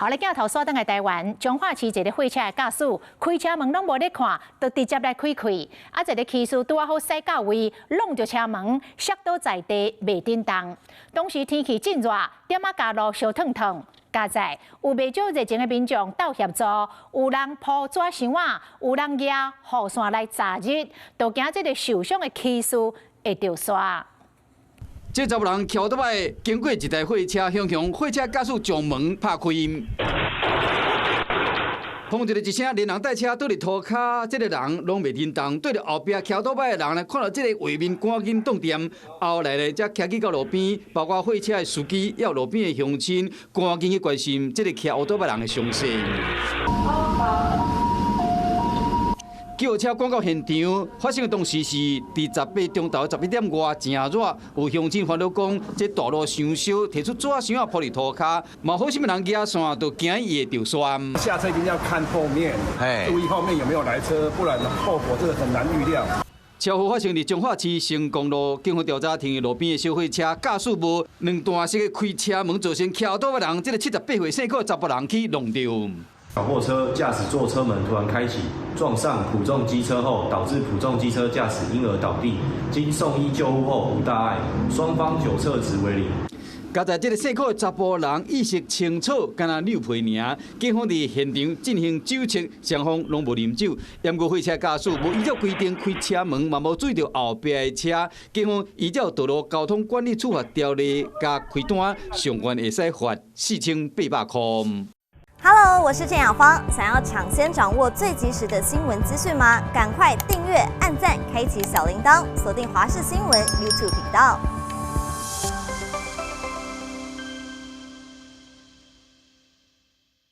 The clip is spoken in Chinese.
后来镜头锁定在台湾彰化市一个货车的驾驶，开车门拢无咧看，就直接来开。啊，一个骑士拄啊好驶到位，弄着车门，摔倒在地，袂振动。当时天气真热，点啊加路烧烫烫。加在有袂少热情的民众到协助，有人铺纸箱啊，有人举雨伞来炸热，就惊这个受伤的骑士会着煞。这查某人骑倒摆经过一台货车，向货车驾驶将门拍开。碰到一声连人带车倒伫涂骹，这个人拢袂振动，对着后壁骑倒摆的人呢，看到这个画面，赶紧冻店，后来呢，才骑去到路边，包括货车的司机，也有路边的乡亲，赶紧去关心这个骑乌倒摆人的伤势。救护车赶到现场，发生的当时是伫18钟头11点外，真热。有乡亲烦恼讲，这道路伤烧，提出纸箱啊铺伫涂骹，嘛好什么人举伞，就惊伊会着酸。下车一定要看后面，注意后面有没有来车，不然后果这个很难预料。车祸发生伫彰化市成功路，警方调查听路边的小货车驾驶无两段式的开车门，造成骑倒的人，这个78岁姓柯查甫人去弄着。小货车驾驶座车门突然开启，撞上普重机车后，导致普重机车驾驶因而倒地。经送医救护后无大碍，双方9测值为0。加在这个姓柯的查甫人意识清楚，敢若溜皮尔。警方伫现场进行酒测，双方拢无啉酒。验过货车驾驶无依照规定开车门，嘛无注意到后壁的车。警方依照道路交通管理处罚条例加开单，上悬会使罚4800块。Hello， 我是郑雅芳。想要抢先掌握最及时的新闻资讯吗？赶快订阅、按赞、开启小铃铛，锁定华视新闻 YouTube 频道。